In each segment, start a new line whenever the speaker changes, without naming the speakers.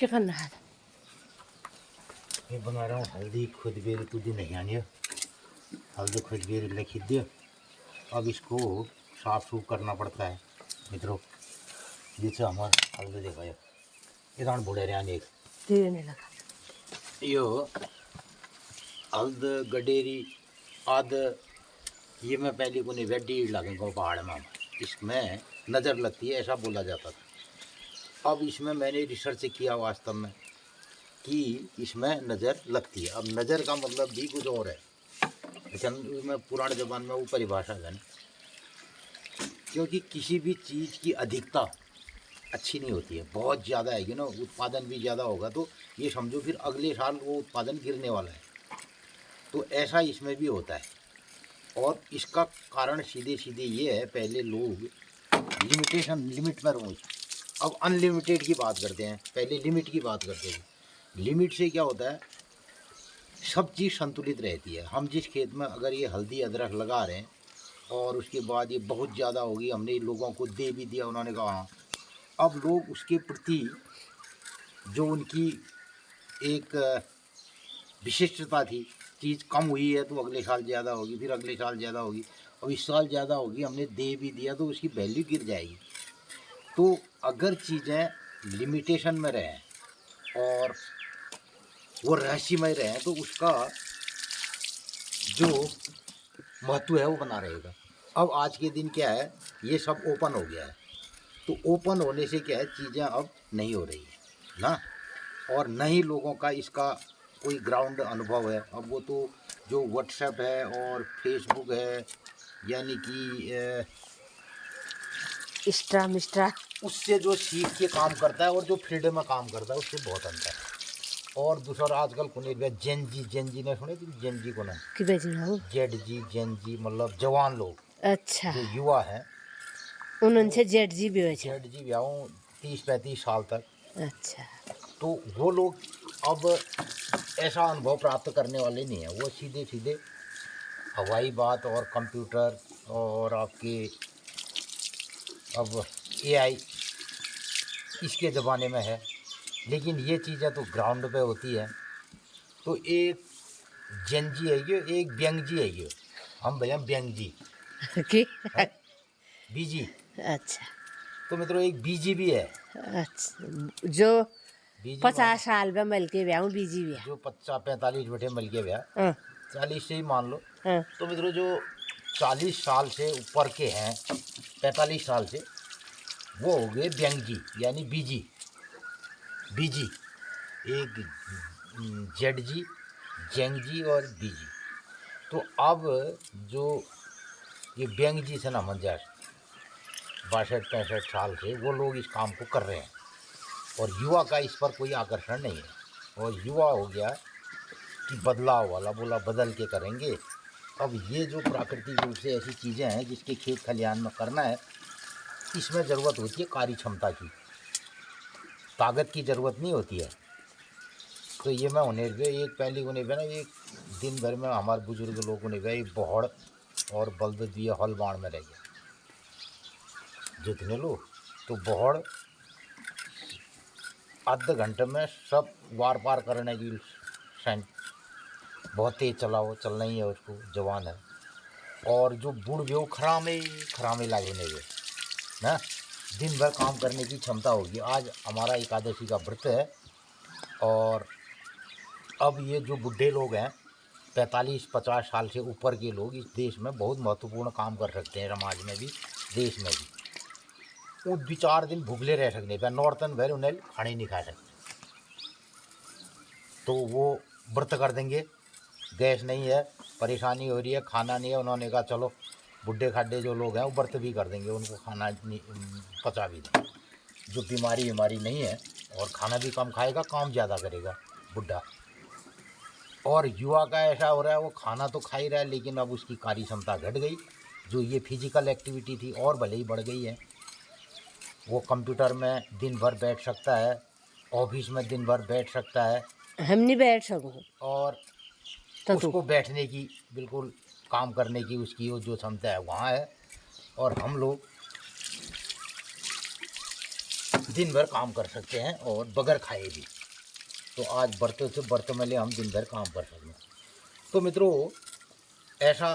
के करना है?
मैं बना रहा हूँ हल्दी खुद बेर तुझे नहीं आनी है। हल्दी खुद बेर लिखी दे। अब इसको साफ सूफ करना पड़ता है मित्रों। जिससे हमारा हल्दी देखा ये बुढ़े रहने एक
देने लगा
यो हल्द गडेरी आद ये मैं पहले को नहीं वेडी लगेगा पहाड़ में। इसमें नज़र लगती है ऐसा बोला जाता था। अब इसमें मैंने रिसर्च किया वास्तव में कि इसमें नज़र लगती है। अब नज़र का मतलब भी कुछ और है, लेकिन मैं पुराने ज़माने में वो परिभाषा है ना, क्योंकि किसी भी चीज़ की अधिकता अच्छी नहीं होती है। बहुत ज़्यादा है ना, उत्पादन भी ज़्यादा होगा तो ये समझो फिर अगले साल वो उत्पादन गिरने वाला है। तो ऐसा इसमें भी होता है। और इसका कारण सीधे सीधे ये है, पहले लोग लिमिट में रोज, अब अनलिमिटेड की बात करते हैं, पहले लिमिट की बात करते हैं। लिमिट से क्या होता है, सब चीज़ संतुलित रहती है। हम जिस खेत में अगर ये हल्दी अदरक लगा रहे हैं और उसके बाद ये बहुत ज़्यादा होगी, हमने लोगों को दे भी दिया, उन्होंने कहा हाँ, अब लोग उसके प्रति जो उनकी एक विशिष्टता थी, चीज़ कम हुई है तो अगले साल ज़्यादा होगी, फिर अगले साल ज़्यादा होगी, अब इस साल ज़्यादा होगी, हमने दे भी दिया तो उसकी वैल्यू गिर जाएगी। तो अगर चीज़ें लिमिटेशन में रहें और वो रहस्यमय रहें तो उसका जो महत्व है वो बना रहेगा। अब आज के दिन क्या है, ये सब ओपन हो गया है, तो ओपन होने से क्या है, चीज़ें अब नहीं हो रही है ना, और न ही लोगों का इसका कोई ग्राउंड अनुभव है। अब वो तो जो व्हाट्सएप है और फेसबुक है, यानी कि
मिस्ट्रा
उससे जो सीख के काम करता है और जो फील्ड में काम करता है उससे बहुत अंतर है। और दूसरा आजकल को नहीं जेनजी ने सुने थी, जेनजी को ना जेड जी मतलब जवान लोग,
अच्छा,
जो युवा हैं
उनसे जेड जी भी
30-35 साल तक।
अच्छा,
तो वो लोग अब ऐसा अनुभव प्राप्त करने वाले नहीं है। वो सीधे सीधे हवाई बात और कंप्यूटर और आपके अब एआई इसके ज़माने में है। लेकिन ये चीज़ें तो ग्राउंड पे होती है। तो एक जेनजी है ये, एक व्यंग जी है ये, हम भैया व्यंग जी बीजी।
अच्छा,
तो मित्रों एक बीजी भी है।
अच्छा, जो 50 साल में मिल के ब्याह बीजी ब्याह,
जो 45 बैठे मिल के ब्याह 40 से ही मान लो। तो मित्रों जो 40 साल से ऊपर के हैं, 45 साल से, वो हो गए व्यंग जी यानी बीजी। एक जेड जी, जेंग जी और बीजी। तो अब जो ये व्यंग जी से ना मंजर 62-65 साल से वो लोग इस काम को कर रहे हैं, और युवा का इस पर कोई आकर्षण नहीं है। और युवा हो गया कि बदलाव वाला, बोला बदल के करेंगे। अब ये जो प्राकृतिक रूप से ऐसी चीज़ें हैं जिसके खेत खलिहान में करना है, इसमें ज़रूरत होती है कार्य क्षमता की, ताकत की ज़रूरत नहीं होती है। तो ये मैं उन्हें एक पहली उन्हें ना, एक दिन भर में हमारे बुजुर्ग लोगों ने एक बहड़ और बल्द दिए हल बाण में रह गया जितने लोग। तो बहड़ आधे घंटे में सब वार पार करने की बहुत तेज चलाओ, चलना ही है उसको, जवान है। और जो बुढ़ भी हो खरामे लागे नहीं ना, दिन भर काम करने की क्षमता होगी। आज हमारा एकादशी का व्रत है, और अब ये जो बुढ़े लोग हैं 45-50 साल से ऊपर के लोग इस देश में बहुत महत्वपूर्ण काम कर सकते हैं, समाज में भी देश में भी। वो 2-4 दिन भूखले रह सकते हैं, नॉर्थन भर उन्हें खाने नहीं खा सकते, तो वो व्रत कर देंगे। गैस नहीं है, परेशानी हो रही है, खाना नहीं है, उन्होंने कहा चलो बुढ़े खाड्डे जो लोग हैं वो व्रत भी कर देंगे, उनको खाना पचा भी दें। जो बीमारी नहीं है और खाना भी कम खाएगा, काम ज़्यादा करेगा बुढ़ा। और युवा का ऐसा हो रहा है, वो खाना तो खा ही रहा है लेकिन अब उसकी कार्य क्षमता घट गई। जो ये फिजिकल एक्टिविटी थी और भले ही बढ़ गई है। वो कंप्यूटर में दिन भर बैठ सकता है, ऑफिस में दिन भर बैठ सकता है,
हम नहीं बैठ सकूँ,
और उसको बैठने की बिल्कुल काम करने की उसकी वो जो क्षमता है वहाँ है। और हम लोग दिन भर काम कर सकते हैं और बगैर खाए भी। तो आज बर्तन में ले हम दिन भर काम कर सकते। तो मित्रों, ऐसा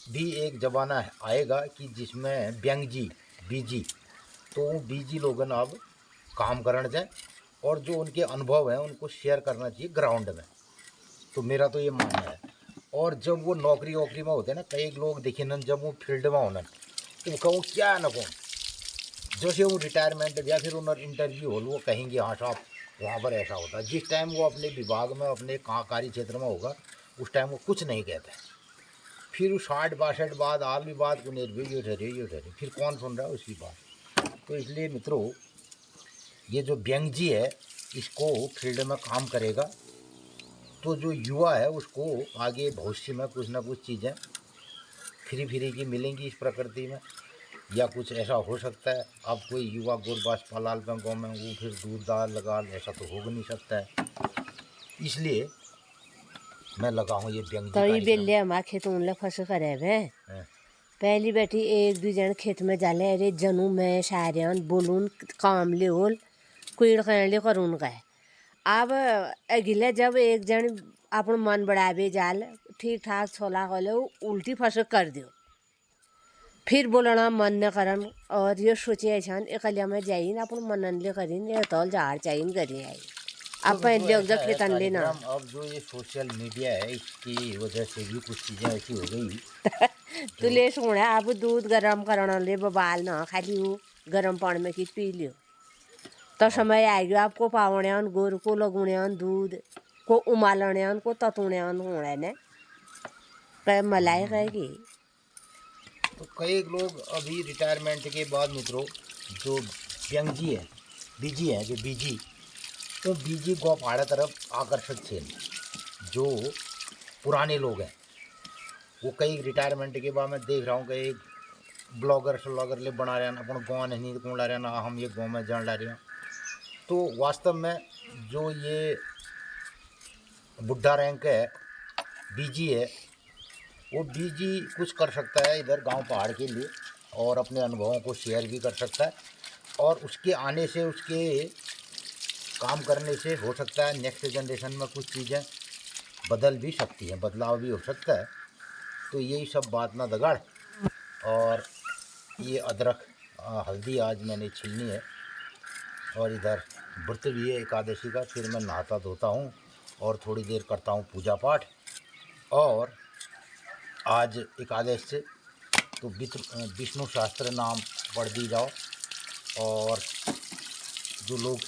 भी एक ज़माना आएगा कि जिसमें व्यंगजी बीजी, तो बीजी लोगन अब काम करना जाए और जो उनके अनुभव हैं उनको शेयर करना चाहिए ग्राउंड में। तो मेरा तो ये मानना है। और जब वो नौकरी वोकरी में होते हैं ना, कई लोग देखे न, जब वो फील्ड में होना तो कहूँ क्या न कहूँ, जैसे वो रिटायरमेंट या फिर उन्होंने इंटरव्यू हो, वो कहेंगे हाँ साहब वहाँ पर ऐसा होता है। जिस टाइम वो अपने विभाग में अपने कार्य क्षेत्र में होगा उस टाइम वो कुछ नहीं कहता है। फिर 60-62 बाद आप भी बात को निर्भय ठहरे फिर कौन सुन रहा है उसकी बात। तो इसलिए मित्रों, ये जो व्यंगजी है इसको फील्ड में काम करेगा तो जो युवा है उसको आगे भविष्य में कुछ ना कुछ चीज़ें फ्री की मिलेंगी इस प्रकृति में, या कुछ ऐसा हो सकता है। अब कोई युवा गुरबाज पालाल गाँव में वो फिर दूध दाल लगा, ऐसा तो हो नहीं सकता है। इसलिए मैं लगा हूँ ये व्यंग्य
तो ये बेले हमारे खेत उनले फंस करे है। पहली बेटी एक दो जन खेत में जाले, अरे जनू में शायरियान बोलून काम ले होल कुड़ ले करून गए। अब अगिले जब एक जन अपन मन बढ़ावे जाल ठीक ठाक छोला खोले उल्टी फसक कर दो, फिर बोलना मन न करन। और ये सोचे ऐसा एकलिया में जाइन अपन मनन ले करीन, ये तौल झाड़ चाहिए करी आई अब पहले जब खेतन लेना।
अब जो ये सोशल मीडिया है इसकी वजह से भी कुछ चीज़ें ऐसी हो गई
तो ले सोना अब दूध गरम करना ले बबाल ना खाली वो गरम पानी में की पी लियो। तो समय आएगा आपको पावने गुड़ को लगुने दूध को उमालने को ततुने होने ने कह मलाई कहेगी।
तो कई लोग अभी रिटायरमेंट के बाद मित्रों जो व्यंग्जी है बीजी है, जो बीजी तो बीजी गौ पहाड़ा तरफ आकर्षित थे। जो पुराने लोग हैं वो कई रिटायरमेंट के बाद मैं देख रहा हूँ कि ब्लॉगर श्लॉगर ले बना रहे हैं अपन गाँव नहीं कौन ला रहे ना, हम ये गाँव में जान ला रहे हैं। तो वास्तव में जो ये बुढ़ा रैंक है बीजी है, वो बीजी कुछ कर सकता है इधर गांव पहाड़ के लिए और अपने अनुभवों को शेयर भी कर सकता है। और उसके आने से उसके काम करने से हो सकता है नेक्स्ट जनरेशन में कुछ चीज़ें बदल भी सकती हैं, बदलाव भी हो सकता है। तो यही सब बात ना दगाड़। और ये अदरक हल्दी आज मैंने छीलनी है और इधर व्रत भी है एकादशी का। फिर मैं नहाता धोता हूँ और थोड़ी देर करता हूँ पूजा पाठ। और आज एकादश से तो विष्णु शास्त्र नाम पढ़ दी जाओ। और जो लोग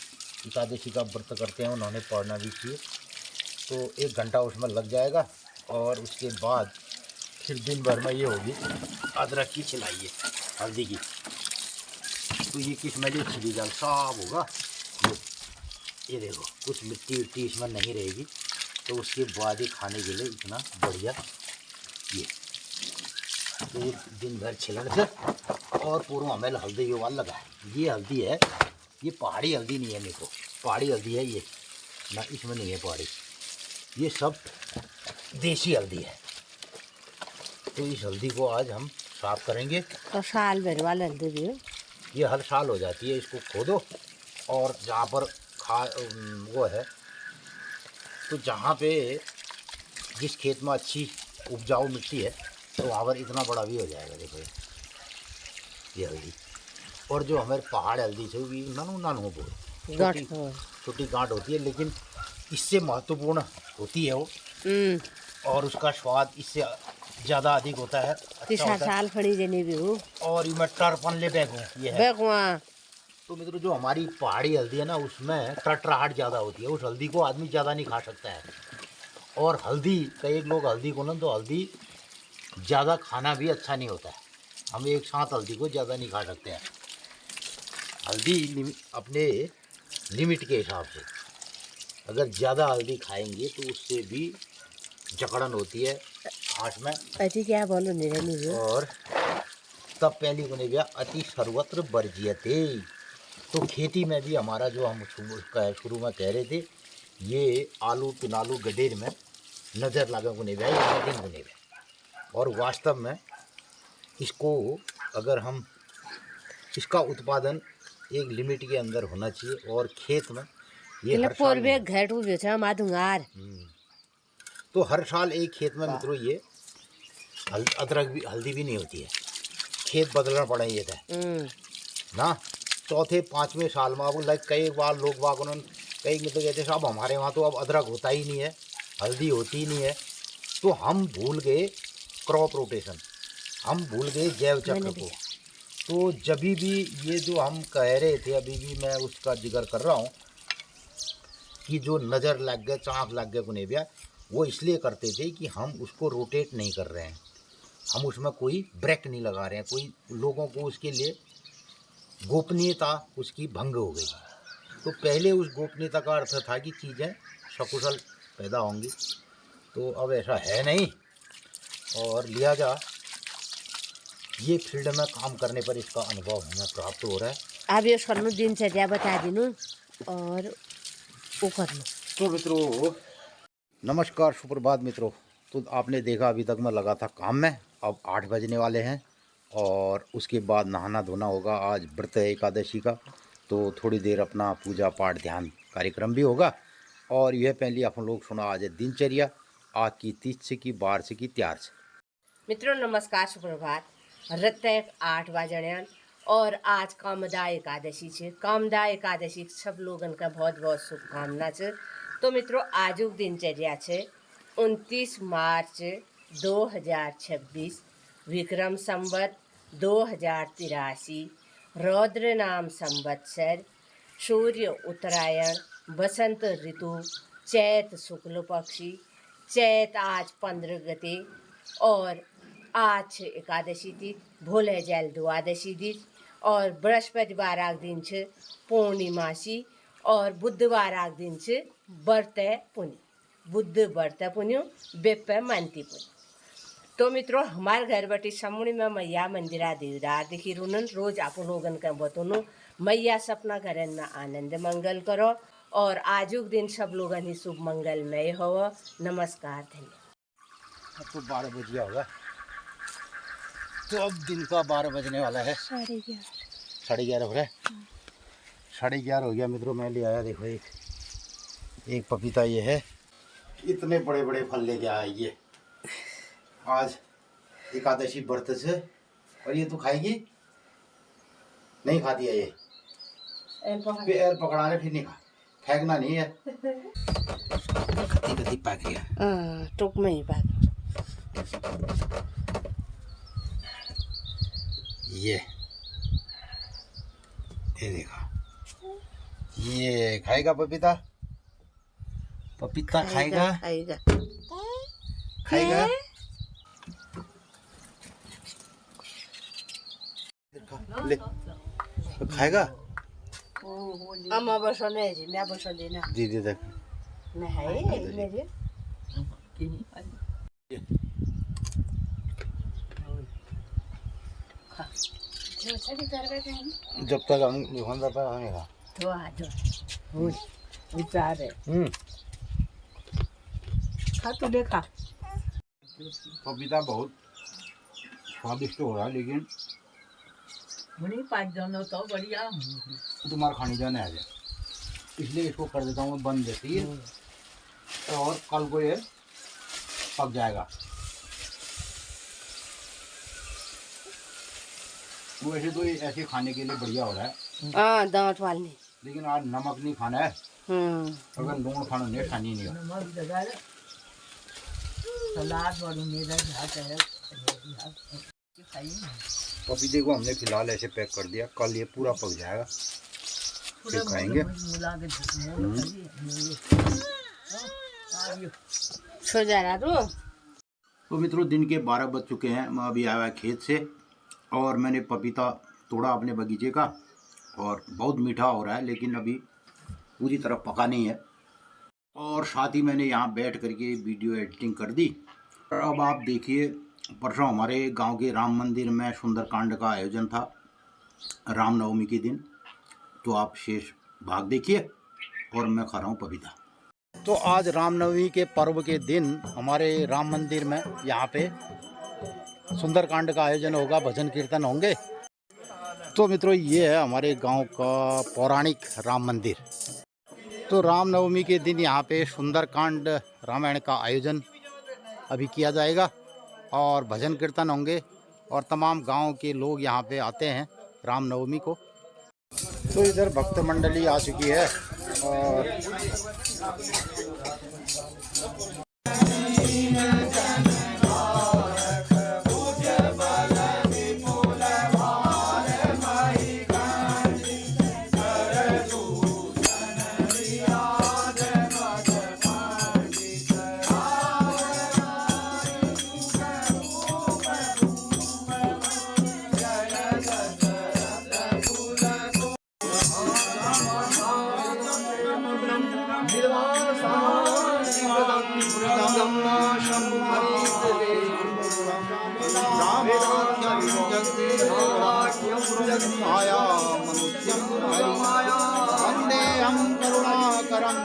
एकादशी का व्रत करते हैं उन्होंने पढ़ना भी चाहिए। तो 1 घंटा उसमें लग जाएगा और उसके बाद फिर दिन भर में ये होगी अदरक की छिलाई है हल्दी की। तो ये किसमें जो छिली जाल साफ होगा, ये देखो कुछ मिट्टी विट्टी इसमें नहीं रहेगी। तो उसके बाद ही खाने के लिए इतना बढ़िया ये तो ये दिन भर छिलन से और पूरा हमें हल्दी ये वाला लगा है। ये हल्दी है, ये पहाड़ी हल्दी नहीं है। मेरे को पहाड़ी हल्दी है ये ना, इसमें नहीं है पहाड़ी, ये सब देसी हल्दी है। तो इस हल्दी को आज हम साफ करेंगे।
तो साल भर वाला हल्दी भी
ये हर साल हो जाती है। इसको खोदो और जहाँ पर वो है तो जहाँ पे जिस खेत में अच्छी उपजाऊ मिट्टी है तो वहाँ पर इतना बड़ा भी हो जाएगा। देखो ये हल्दी। और जो हमारे पहाड़ हल्दी से भी नानू बहुत छोटी गांठ होती है, लेकिन इससे महत्वपूर्ण होती है वो। और उसका स्वाद इससे ज़्यादा अधिक होता है, अच्छा होता है।
साल खड़ी जने भी हो और
ये मैं टरपन ले बैगू ये है। तो मित्रों जो हमारी पहाड़ी हल्दी है ना उसमें टटराहट ज़्यादा होती है, उस हल्दी को आदमी ज़्यादा नहीं खा सकता है। और हल्दी कई लोग हल्दी को ना तो हल्दी ज़्यादा खाना भी अच्छा नहीं होता है। हम एक साथ हल्दी को ज़्यादा नहीं खा सकते हैं। हल्दी अपने लिमिट के हिसाब से, अगर ज़्यादा हल्दी खाएंगे तो उससे भी जकड़न होती है आँख में।
अति क्या बोलो नहीं।
और तब पहली को नहीं अति सर्वत्र वर्जियते। तो खेती में भी हमारा जो हम शुरू में कह रहे थे ये आलू पिनालू गडेर में नज़र लगा को नहीं दिन को नहीं। और वास्तव में इसको अगर हम इसका उत्पादन एक लिमिट के अंदर होना चाहिए और खेत में ये हर साल
पूर्वे घेट उभ्यो छ माधुंगार
तो हर साल एक खेत में मित्रों ये अदरक भी हल्दी भी नहीं होती है, खेत बदलना पड़े ये था ना। चौथे पांचवें साल में अब लाइक कई बार लोग बाग उन्होंने कई में तो कहते साहब हमारे वहाँ तो अब अदरक होता ही नहीं है, हल्दी होती ही नहीं है। तो हम भूल गए क्रॉप रोटेशन, हम भूल गए जैव चक्र को। तो जब भी ये जो हम कह रहे थे अभी भी मैं उसका जिक्र कर रहा हूँ कि जो नज़र लग गए चाँख लग गए गुनेबिया, वो इसलिए करते थे कि हम उसको रोटेट नहीं कर रहे हैं, हम उसमें कोई ब्रेक नहीं लगा रहे हैं, कोई लोगों को उसके लिए गोपनीयता उसकी भंग हो गई। तो पहले उस गोपनीयता का अर्थ था कि चीज़ें सकुशल पैदा होंगी, तो अब ऐसा है नहीं। और लिहाजा ये फील्ड में काम करने पर इसका अनुभव हमें प्राप्त हो रहा है।
अब ये सर्नु दिनचर्या बता दिनु और वो कर लो।
तो मित्रों नमस्कार, सुप्रभात मित्रों। तो आपने देखा अभी तक मैं लगा था काम में, अब 8 बजने वाले हैं और उसके बाद नहाना धोना होगा। आज व्रत है एकादशी का, तो थोड़ी देर अपना पूजा पाठ ध्यान कार्यक्रम भी होगा। और यह पहले आप लोग सुना आज है दिनचर्या आज की 30 से की 12 से की त्यार से।
मित्रों नमस्कार, सुप्रभात। रत्त 8 वाजण्यान और आज कामदा एकादशी छे। कामदा एकादशी सब लोगन का बहुत बहुत शुभकामना छे। तो मित्रों आजुक दिनचर्या छे 29 मार्च 2026 विक्रम संवत 2083 रौद्र नाम संवत्सर सूर्य उत्तरायण बसंत ऋतु चैत शुक्ल पक्षी चैत आज 15 गते और आज एकादशी तिथि भोले जैल द्वादशी दिन और बृहस्पतिवार दिन छे पूर्णिमासी और बुधवार दिन छे व्रत पुण्य। बुध व्रत पुण्य बेप मानती पुण्य। तो मित्रों हमारे घर बटी समूणी में मैया मंदिरा देवदार देखी रुनन रोज आप लोगन का बतोनो मैया सपना घरन में आनंद मंगल करो और आजुक दिन सब लोगन ही शुभ मंगलमय हो। नमस्कार, धन्यवाद।
अब तो 12 बज गया होगा, तो अब दिन का 12 बजने वाला है।
11:30
11:30 हो रहा है। 11:30 हो गया मित्रों। मैं ले आया देखो एक पपीता। ये है इतने बड़े बड़े फल लेके आया ये आज एकादशी व्रत से। और ये तू खाएगी? नहीं खाती है ये, पैर पकड़ाने फिर नहीं खा, फेंकना नहीं है। कति पक गया
टोक में ही पक।
ये देखा, ये खाएगा पपीता? पपीता खाएगा?
खाएगा
खाएगा? ले तो खाएगा?
अम्मा बसने जी मैं बसन देना
दीदी देख
मैं है मेरे
जब तक हम दुकानदार पर आएगा
तो आ जाओ विचार है खा तो देखा।
पपीता बहुत स्वादिष्ट हो रहा है, लेकिन
मनी 5 जन तो बढ़िया
तुम्हारा खाने जाने आ जाए, इसलिए इसको कर देता हूँ बंद देती है और कल को ये पक जाएगा। वैसे तो ये ऐसे खाने के लिए बढ़िया हो रहा है।
हाँ दांत वालने,
लेकिन आज नमक नहीं खाना है, अगर लूण खाना नहीं खानी नहीं है।
नमक लगा सलाद और मेरा घाट है
पपीते को हमने फिलहाल ऐसे पैक कर दिया, कल ये पूरा पक जाएगा फिर खाएंगे।
सो जा रहा
तो मित्रों दिन के 12 बज चुके हैं। मैं अभी आया खेत से और मैंने पपीता तोड़ा अपने बगीचे का और बहुत मीठा हो रहा है, लेकिन अभी पूरी तरह पका नहीं है। और साथ ही मैंने यहाँ बैठ करके वीडियो एडिटिंग कर दी। और अब आप देखिए, परसों हमारे गांव के राम मंदिर में सुंदरकांड का आयोजन था रामनवमी के दिन, तो आप शेष भाग देखिए और मैं खा रहा हूँ पपीता। तो आज रामनवमी के पर्व के दिन हमारे राम मंदिर में यहाँ पे सुंदरकांड का आयोजन होगा, भजन कीर्तन होंगे। तो मित्रों ये है हमारे गांव का पौराणिक राम मंदिर। तो रामनवमी के दिन यहाँ पे सुंदरकांड रामायण का आयोजन अभी किया जाएगा और भजन कीर्तन होंगे और तमाम गांव के लोग यहाँ पे आते हैं रामनवमी को। तो इधर भक्त मंडली आ चुकी है और वंदेहं करुणाकरं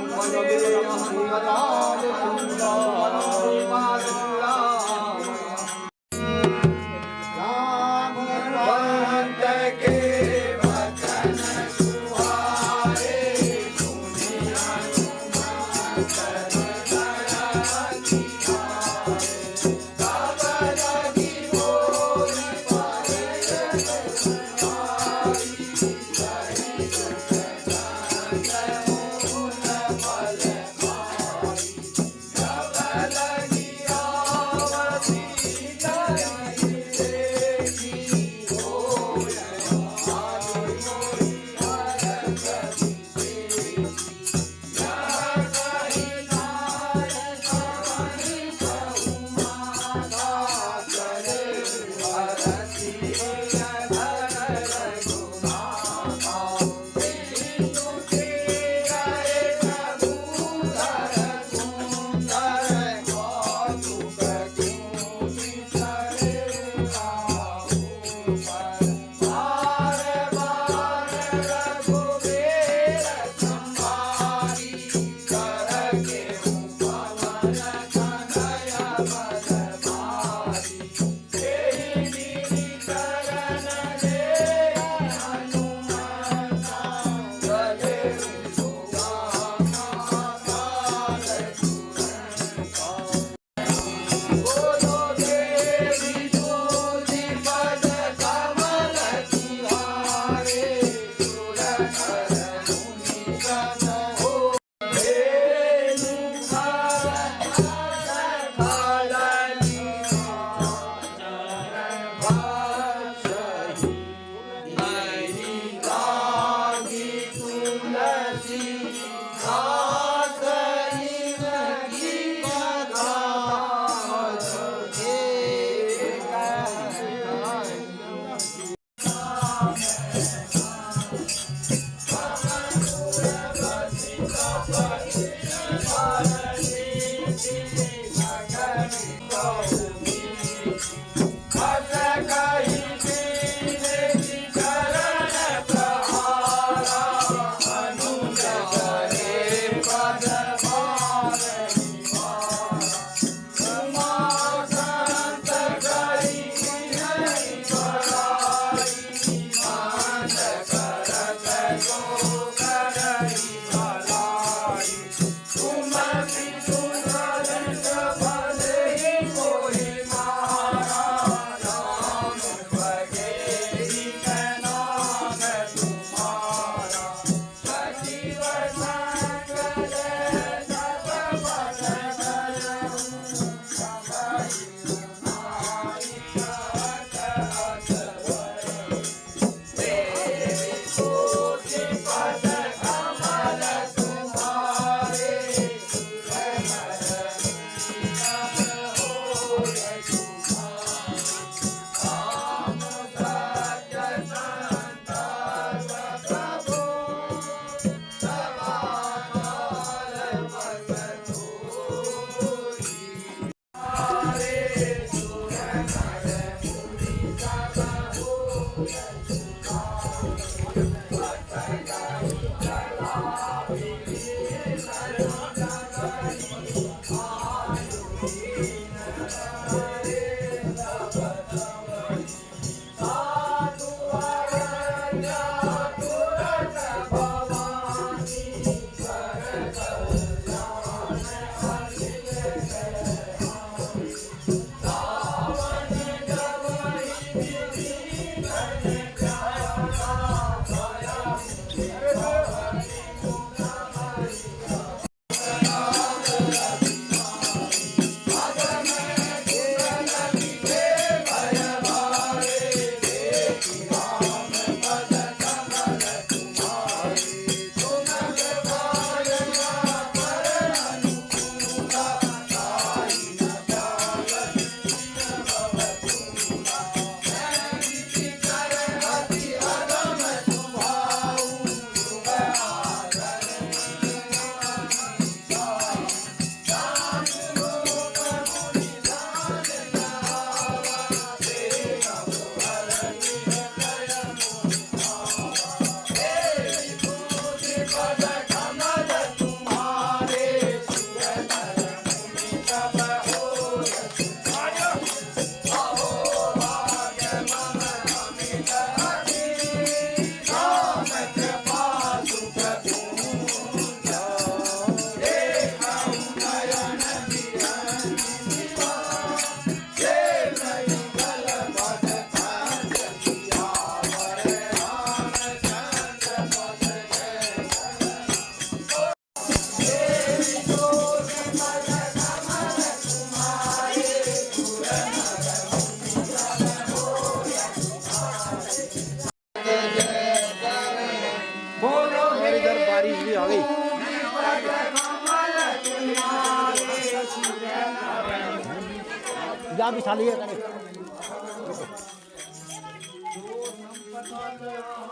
यहाँ बिछा लिए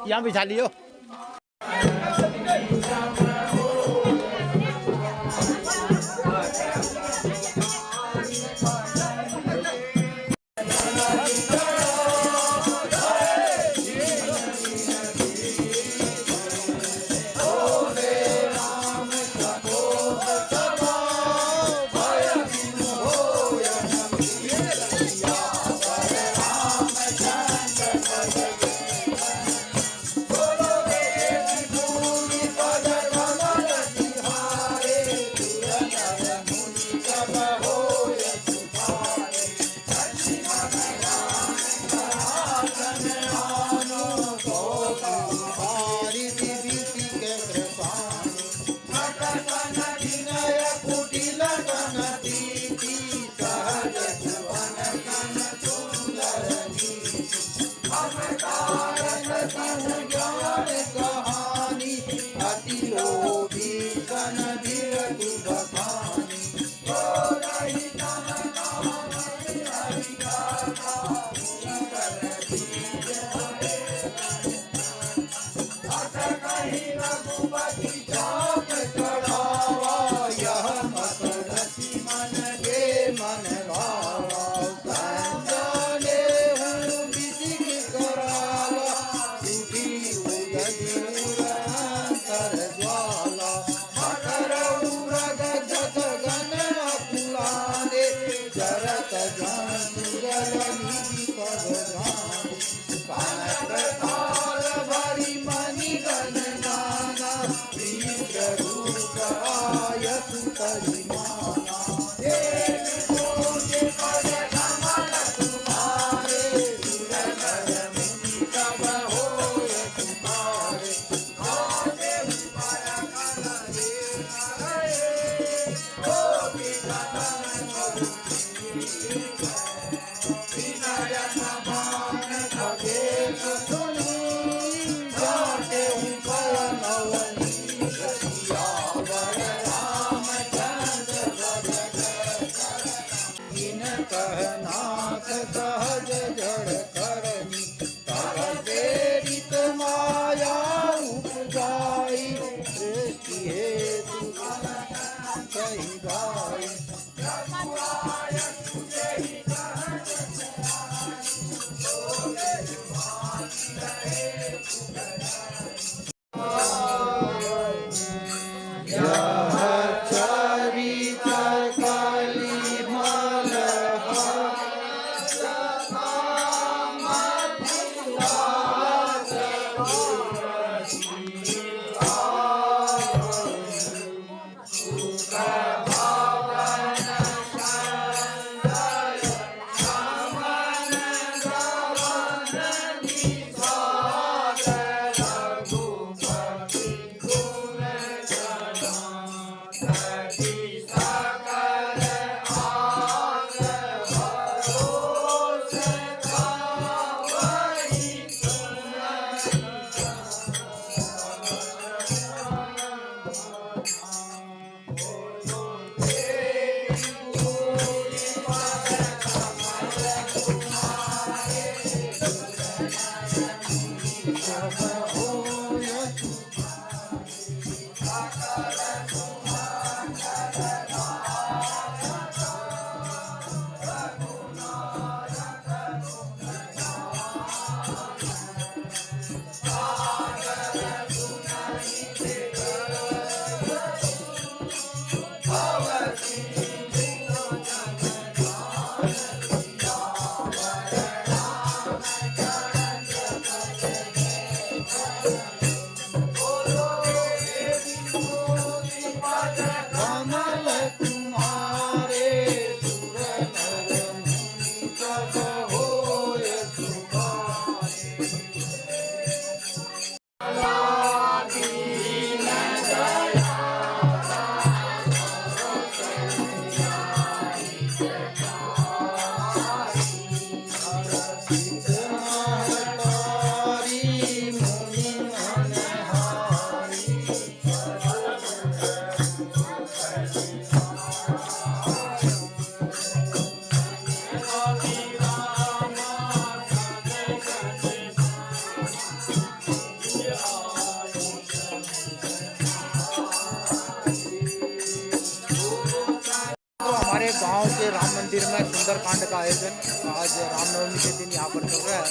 यहाँ बिछा लियो। गांव के राम मंदिर में सुंदरकांड का आयोजन आज रामनवमी के दिन यहाँ पर चल रहा है।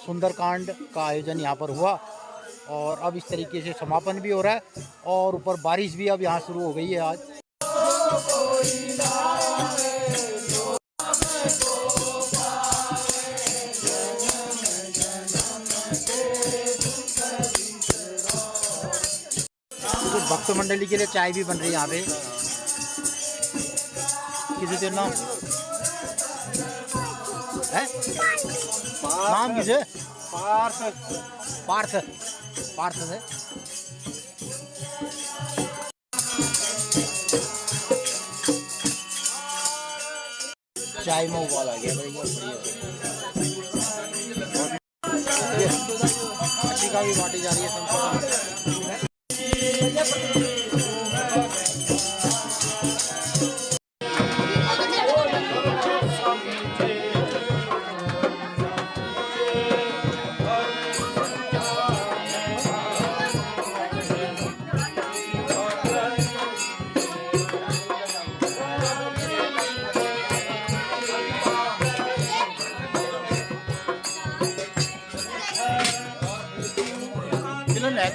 सुंदरकांड का आयोजन यहाँ पर हुआ और अब इस तरीके से समापन भी हो रहा है और ऊपर बारिश भी अब यहाँ शुरू हो गई है आज। कुछ भक्त मंडली के लिए चाय भी बन रही है यहाँ पे। किसी के नाम है? नाम किसे? पार्थ। पार्थ पार्थ है। चाय में उबाल आ गया अच्छी का भी बांटी जा रही है।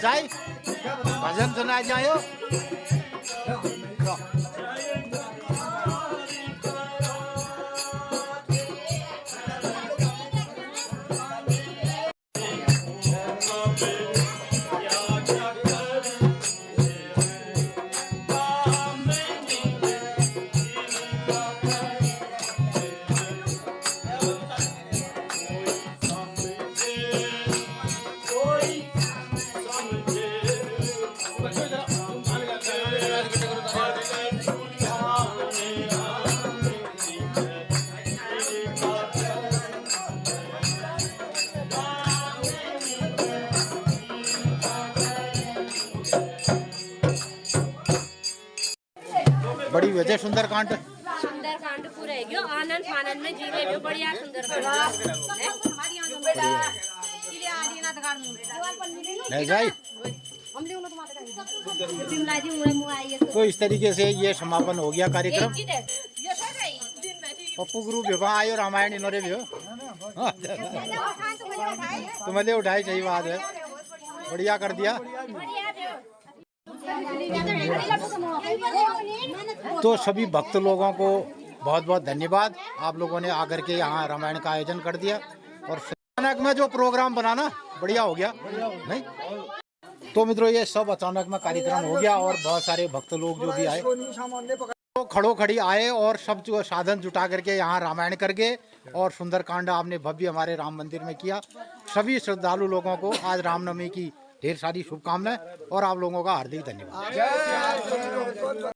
जाए भजन सुना जाए। बड़ी वजह सुंदरकांड
पूरा है गयो आनंद फानंद में जीवे भी बढ़िया सुंदरकांड
नहीं जाए। तो इस तरीके से ये समापन हो गया कार्यक्रम। पप्पू ग्रुप वहाँ आयो रामायण इन्होंने भी हो तुम्हें उठाई सही बात है बढ़िया कर दिया। तो सभी भक्त लोगों को बहुत बहुत धन्यवाद। आप लोगों ने आकर के यहाँ रामायण का आयोजन कर दिया और अचानक में जो प्रोग्राम बनाना बढ़िया हो गया नहीं। तो मित्रों ये सब अचानक में कार्यक्रम हो गया और बहुत सारे भक्त लोग जो भी आए तो खड़ो खड़ी आए और सब जो साधन जुटा करके यहाँ रामायण करके और सुंदरकांड आपने भव्य हमारे राम मंदिर में किया। सभी श्रद्धालु लोगों को आज रामनवमी की ढेर सारी शुभकामनाएं और आप लोगों का हार्दिक धन्यवाद।